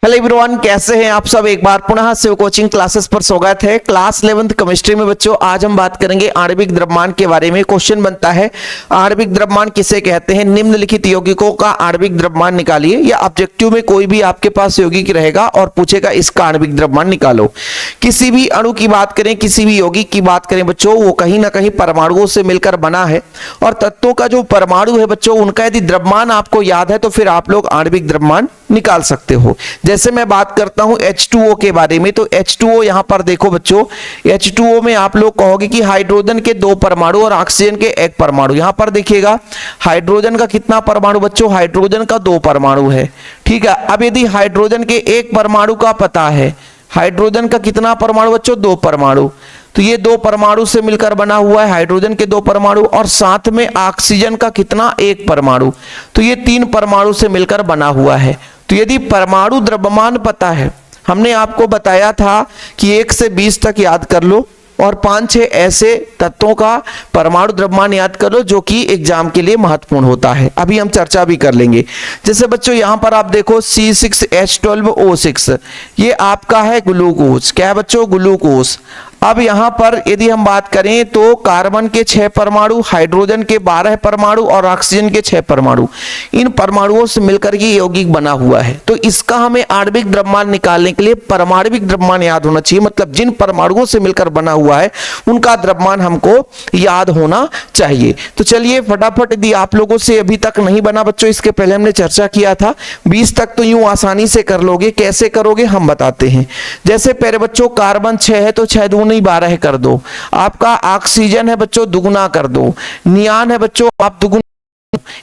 Hello everyone, कैसे हैं आप सब। एक बार पुनः शिव कोचिंग क्लासेस पर स्वागत है। क्लास 11th केमिस्ट्री में बच्चों आज हम बात करेंगे आणविक द्रव्यमान के बारे में। क्वेश्चन बनता है आणविक द्रव्यमान किसे कहते हैं, निम्नलिखित यौगिकों का आणविक द्रव्यमान निकालिए। या ऑब्जेक्टिव में कोई भी आपके पास यौगिक रहेगा और पूछेगा इसका आणविक द्रव्यमान निकालो। किसी भी अणु की बात करें, किसी भी यौगिक की बात करें बच्चों, वो कहीं ना कहीं परमाणुओं से मिलकर बना है और तत्वों का जो परमाणु है बच्चों, उनका यदि द्रव्यमान आपको याद है तो फिर आप लोग आणविक द्रव्यमान निकाल सकते हो। जैसे मैं बात करता हूं H2O के बारे में, तो H2O यहां पर देखो बच्चों, H2O में आप लोग कहोगे कि हाइड्रोजन के 2 परमाणु और ऑक्सीजन के 1 परमाणु। यहां पर देखिएगा हाइड्रोजन का कितना परमाणु बच्चों, हाइड्रोजन का 2 परमाणु है। ठीक है, अब यदि हाइड्रोजन के 1 परमाणु का पता है, हाइड्रोजन का कितना परमाणु बच्चों, 2 परमाणु, तो ये 2 परमाणु से मिलकर बना हुआ है हाइड्रोजन के 2 परमाणु, और साथ में ऑक्सीजन का कितना, 1 परमाणु, तो ये 3 परमाणु से मिलकर बना हुआ है। तो यदि परमाणु द्रव्यमान पता है, हमने आपको बताया था कि 1 से 20 तक याद कर लो और 5-6 ऐसे तत्वों का परमाणु द्रव्यमान याद कर लो जो कि एग्जाम के लिए महत्वपूर्ण होता है। अभी हम चर्चा भी कर लेंगे। जैसे बच्चों यहां पर आप देखो C6H12O6, ये आपका है ग्लूकोज। क्या है बच्चों, ग्लूकोज। अब यहां पर यदि हम बात करें तो कार्बन के 6 परमाणु, हाइड्रोजन के 12 परमाणु और ऑक्सीजन के 6 परमाणु, इन परमाणुओं से मिलकर के यौगिक बना हुआ है। तो इसका हमें आणविक द्रव्यमान निकालने के लिए परमाणविक द्रव्यमान याद होना चाहिए, मतलब जिन परमाणुओं से मिलकर बना हुआ है उनका द्रव्यमान हमको याद होना चाहिए। तो चलिए फटाफट, यदि आप लोगों से अभी तक नहीं बना बच्चों, इसके पहले हमने चर्चा किया था, 20 तक तो यूं आसानी से कर लोगे। कैसे करोगे हम बताते हैं। जैसे पहले बच्चों कार्बन 6 है तो 6 दूनी 12 कर दो। आपका ऑक्सीजन है बच्चों, दुगुना कर दो। नियान है बच्चों, आप दुगुना।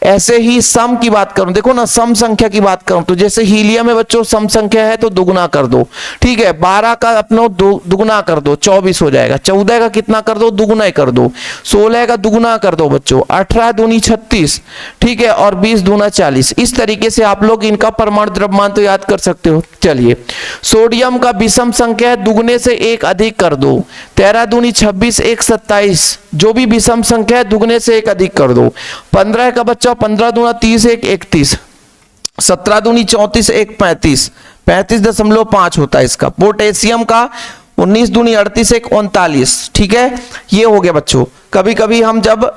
ऐसे ही सम की बात करूं, देखो ना, सम संख्या की बात करूं तो जैसे हीलियम है बच्चों, सम संख्या है तो दुगुना कर दो। ठीक है, 12 का अपना दुगुना कर दो, 24 हो जाएगा। 14 का कितना कर दो, दुगुना ही कर दो। 16 का दुगुना कर दो बच्चों। 18 दूनी 36, ठीक है, और 20 दूना 40। इस तरीके से आप लोग इनका परमाणु द्रव्यमान तो याद कर सकते हो। चलिए, सोडियम का विषम संख्या है, दुगुने से 1 अधिक कर दो। 13 दूनी 26, 1 27, जो भी विषम संख्या है दुगने से 1 अधिक कर दो। 15 का बच्चा 15 दूना 30, 1 31। 17 दूनी 34, 1 35, 35.5 होता है इसका। पोटेशियम का 19 दूनी 38, 1 39। ठीक है, ये हो गया बच्चों। कभी कभी हम जब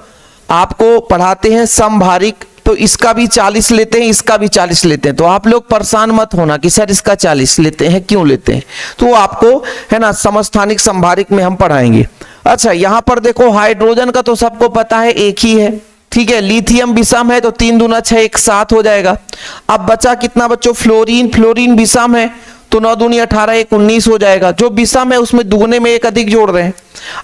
आपको पढ़ाते हैं समभारिक तो इसका भी 40 लेते हैं, इसका भी 40 लेते हैं, तो आप लोग परेशान मत होना कि सर इसका 40 लेते हैं, क्यों लेते हैं, तो आपको है ना समस्थानिक संभारिक में हम पढ़ाएंगे। अच्छा, यहां पर देखो हाइड्रोजन का तो सबको पता है, एक ही है। ठीक है, लिथियम विषम है तो 3 दूना 6, 1 7 हो जाएगा। अब बचा कितना बच्चों, फ्लोरीन। फ्लोरीन विषम है तो 9 दूनी 18, 1 19 हो जाएगा। जो विषम है उसमें दुगने में 1 अधिक जोड़ रहे हैं।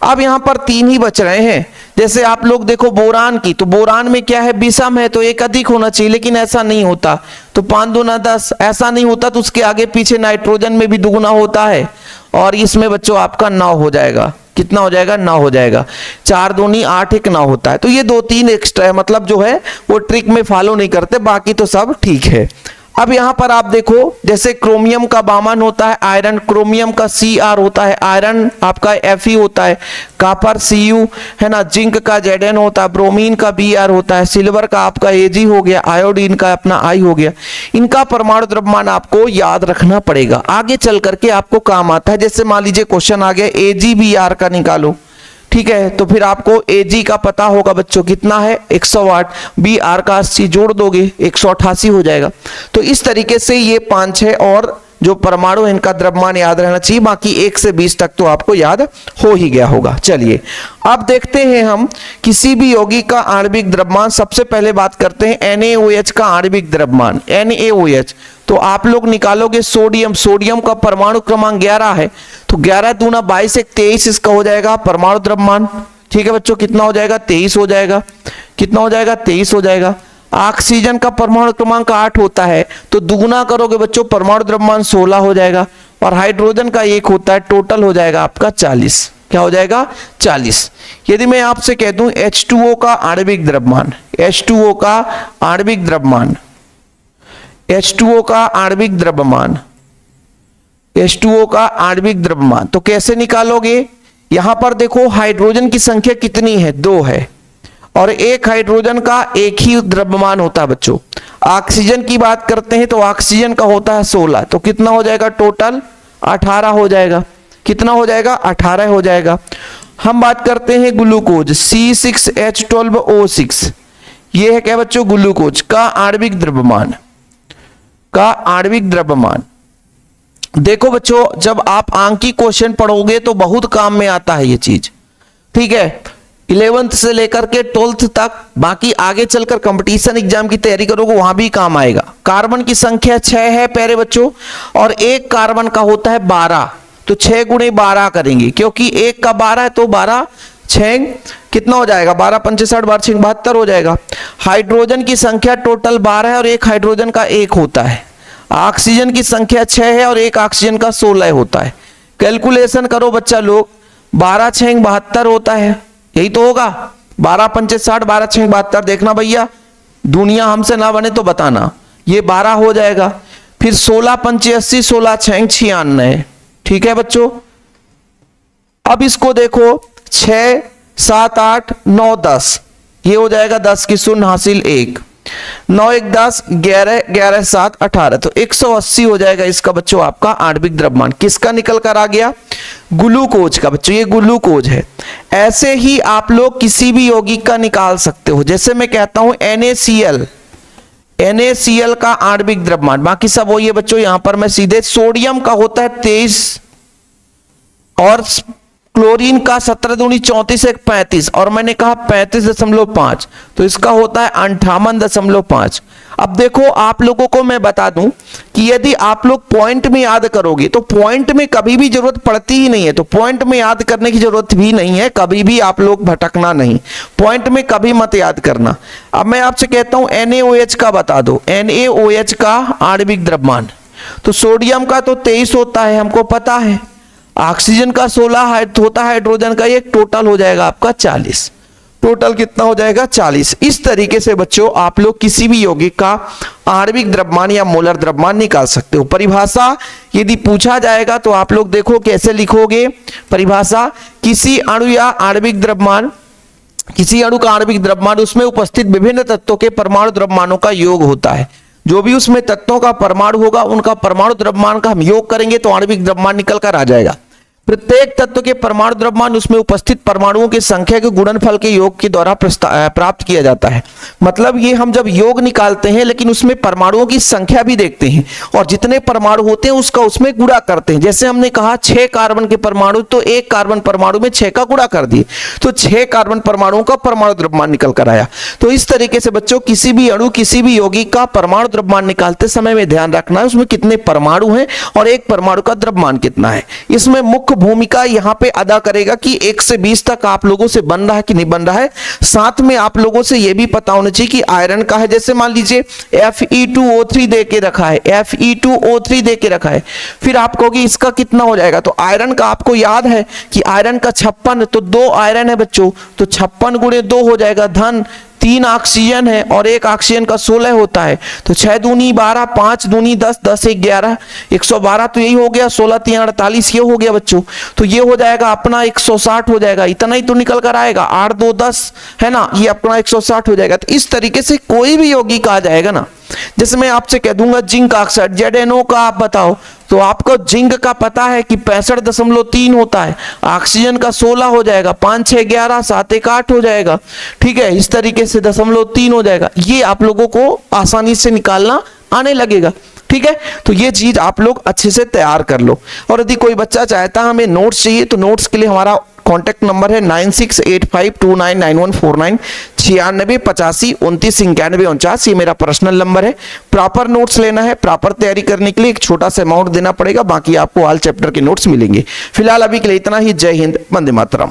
अब यहां पर 3 ही बच रहे हैं। जैसे आप लोग देखो बोरान की, तो बोरान में क्या है, विषम है तो 1 अधिक होना चाहिए, लेकिन ऐसा नहीं होता। तो 5 दूना 10, ऐसा नहीं होता तो उसके आगे पीछे नाइट्रोजन में भी दुगुना होता है और इसमें बच्चों आपका 9 हो जाएगा। कितना हो जाएगा, 9 हो जाएगा। 4 दूनी 8, 1 9 होता है। तो ये 2-3 एक्स्ट्रा है, मतलब जो है वो ट्रिक में फॉलो नहीं करते, बाकी तो सब ठीक है। अब यहां पर आप देखो, जैसे क्रोमियम का बामन होता है आयरन, क्रोमियम का Cr होता है, आयरन आपका Fe होता है, कॉपर Cu है ना, जिंक का Zn होता है, ब्रोमीन का Br होता है, सिल्वर का आपका Ag हो गया, आयोडीन का अपना I हो गया। इनका परमाणु द्रव्यमान आपको याद रखना पड़ेगा, आगे चल करके आपको काम आता है। जैसे मान लीजिए क्वेश्चन आ गया AgBr का निकालो, ठीक है, तो फिर आपको Ag का पता होगा बच्चों कितना है, 108। Br का 80 जोड़ दोगे 188 हो जाएगा। तो इस तरीके से ये 5-6 और जो परमाणु है इनका द्रव्यमान याद रहना चाहिए, बाकी 1 से 20 तक तो आपको याद हो ही गया होगा। चलिए अब देखते हैं हम किसी भी यौगिक का आणविक द्रव्यमान। सबसे पहले बात करते हैं NaOH का आणविक द्रव्यमान। NaOH तो आप लोग निकालोगे सोडियम। सोडियम का परमाणु क्रमांक 11 है, तो 11 दूना 22, 1 23 इसका हो जाएगा परमाणु द्रव्यमान। ठीक है बच्चों, कितना हो जाएगा, 23 हो जाएगा। कितना हो जाएगा, 23 हो जाएगा। ऑक्सीजन का परमाणु क्रमांक 8 होता है, तो दुगुना करोगे बच्चों परमाणु द्रव्यमान 16 हो जाएगा। और हाइड्रोजन का 1 होता है, टोटल हो जाएगा आपका 40। क्या हो जाएगा, 40। यदि मैं आपसे कह दूं H2O का आणविक द्रव्यमान, H2O का आणविक द्रव्यमान, H2O का आणविक द्रव्यमान, H2O का आणविक द्रव्यमान, तो कैसे निकालोगे। यहां पर देखो हाइड्रोजन की संख्या कितनी है, 2 है, और एक हाइड्रोजन का एक ही द्रव्यमान होता है बच्चों। ऑक्सीजन की बात करते हैं तो ऑक्सीजन का होता है 16, तो कितना हो जाएगा टोटल 18 हो जाएगा। कितना हो जाएगा 18 हो जाएगा। हम बात करते हैं ग्लूकोज C6H12O6, ये है क्या बच्चों ग्लूकोज का आणविक द्रव्यमान, का आणविक द्रव्यमान। देखो बच्चों जब आप आंकी क्वेश्चन पढ़ोगे तो बहुत काम में आता है ये चीज, ठीक है, 11th से लेकर के 12th तक, बाकी आगे चलकर कंपटीशन एग्जाम की तैयारी करोगे वहां भी काम आएगा। कार्बन की संख्या 6 है प्यारे बच्चों, और एक कार्बन का होता है 12, तो 6 गुणे 12 करेंगे, क्योंकि एक का 12 है तो 12 6 कितना हो जाएगा 12 पंचे 60 12 6 72 हो जाएगा। हाइड्रोजन की संख्या टोटल 12 है और एक हाइड्रोजन का 1 होता है। ऑक्सीजन की संख्या 6 है और एक ऑक्सीजन का 16 होता है। कैलकुलेशन करो बच्चा लोग, 12 6 72 होता है, यही तो होगा। 12 पंचे 60 12 6 72, देखना भैया दुनिया हमसे ना बने तो बताना, ये 12 हो जाएगा। फिर 16 पंचे 80 16 6 96, ठीक है बच्चों। अब इसको देखो 6 7 8 9 10, ये हो जाएगा 10 की शून्य हासिल 1, 9 1 10 11 11 7 18, तो 180 हो जाएगा इसका बच्चों आपका आणविक द्रव्यमान। किसका निकल कर आ गया ग्लूकोज का बच्चों, ये ग्लूकोज है। ऐसे ही आप लोग किसी भी यौगिक का निकाल सकते हो, जैसे मैं कहता हूं NaCl का आणविक द्रव्यमान, बाकी सब वही है बच्चों। यहां पर मैं सीधे सोडियम का होता है 23 और क्लोरीन का 17 दूनी 34 1 35, और मैंने कहा 35.5, तो इसका होता है 58.5। अब देखो आप लोगों को मैं बता दूं कि यदि आप लोग पॉइंट में याद करोगे तो पॉइंट में कभी भी जरूरत पड़ती ही नहीं है, तो पॉइंट में याद करने की जरूरत भी नहीं है, कभी भी आप लोग भटकना नहीं, पॉइंट में कभी मत याद करना। अब मैं आपसे कहता हूं NaOH का बता दो, NaOH का आणविक द्रव्यमान, तो सोडियम का तो 23 होता है हमको पता है, ऑक्सीजन का 16 होता है, हाइड्रोजन का एक, टोटल हो जाएगा आपका 40। टोटल कितना हो जाएगा 40। इस तरीके से बच्चों आप लोग किसी भी यौगिक का आणविक द्रव्यमान या मोलर द्रव्यमान निकाल सकते हो। परिभाषा यदि पूछा जाएगा तो आप लोग देखो कैसे लिखोगे परिभाषा, किसी अणु या आणविक द्रव्यमान, किसी अणु का आणविक द्रव्यमान उसमें उपस्थित विभिन्न तत्वों के परमाणु द्रव्यमानों का योग होता है। जो भी उसमें तत्वों का परमाणु होगा उनका परमाणु द्रव्यमान का हम योग करेंगे तो आणविक द्रव्यमान निकल कर आ जाएगा। प्रत्येक तत्व के परमाणु द्रव्यमान उसमें उपस्थित परमाणुओं की संख्या के गुणनफल के योग के द्वारा प्राप्त किया जाता है। मतलब ये हम जब योग निकालते हैं लेकिन उसमें परमाणुओं की संख्या भी देखते हैं और जितने परमाणु होते हैं उसका उसमें गुणा करते हैं। जैसे हमने कहा 6 कार्बन के परमाणु, तो एक कार्बन परमाणु में 6 का गुणा कर दिए तो 6 कार्बन परमाणुओं का परमाणु द्रव्यमान निकल कर आया। तो इस तरीके से बच्चों किसी भी अणु किसी भी यौगिक का परमाणु द्रव्यमान निकालते समय में ध्यान रखना है उसमें कितने परमाणु हैं और एक परमाणु का द्रव्यमान कितना है। इसमें मुख्य भूमिका यहां पे अदा करेगा कि 1 से 20 तक आप लोगों से बन रहा है कि नहीं बन रहा है। साथ में आप लोगों से यह भी पता होना चाहिए कि आयरन का है, जैसे मान लीजिए Fe2O3 दे के रखा है, Fe2O3 दे के रखा है, फिर आप कहोगे इसका कितना हो जाएगा, तो आयरन का आपको याद है कि आयरन का 56, तो 2 आयरन है बच्चों, तो 56 गुणे 2 हो जाएगा धन 3 ऑक्सीजन है और एक ऑक्सीजन का 16 होता है, तो 6 दूनी 12 5 दूनी 10 10 1 11 112, तो यही हो गया 16 3 48, ये हो गया बच्चों। तो ये हो जाएगा अपना 160 हो जाएगा, इतना ही तो निकल कर आएगा, 8 2 10 है ना, ये अपना 160 हो जाएगा। तो इस तरीके से कोई भी यौगिक आ जाएगा ना, जैसे मैं आपसे कह दूंगा जिंक ऑक्साइड ZnO का आप बताओ, तो आपको जिंक का पता है कि 65.3 होता है, ऑक्सीजन का 16 हो जाएगा, 5 6 11 7 1 8 हो जाएगा, ठीक है, इस तरीके से 0.3 हो जाएगा। ये आप लोगों को आसानी से निकालना आने लगेगा, ठीक है। तो ये चीज आप लोग अच्छे से तैयार कर लो। और यदि कोई बच्चा चाहता है हमें नोट्स चाहिए तो नोट्स के लिए हमारा कॉन्टैक्ट नंबर है 9685299149 96 85 29 91 49, ये मेरा पर्सनल नंबर है। प्रॉपर नोट्स लेना है, प्रॉपर तैयारी करने के लिए एक छोटा सा अमाउंट देना पड़ेगा, बाकी आपको ऑल चैप्टर के नोट्स मिलेंगे। फिलहाल अभी के लिए इतना ही। जय हिंद, वंदे मातरम।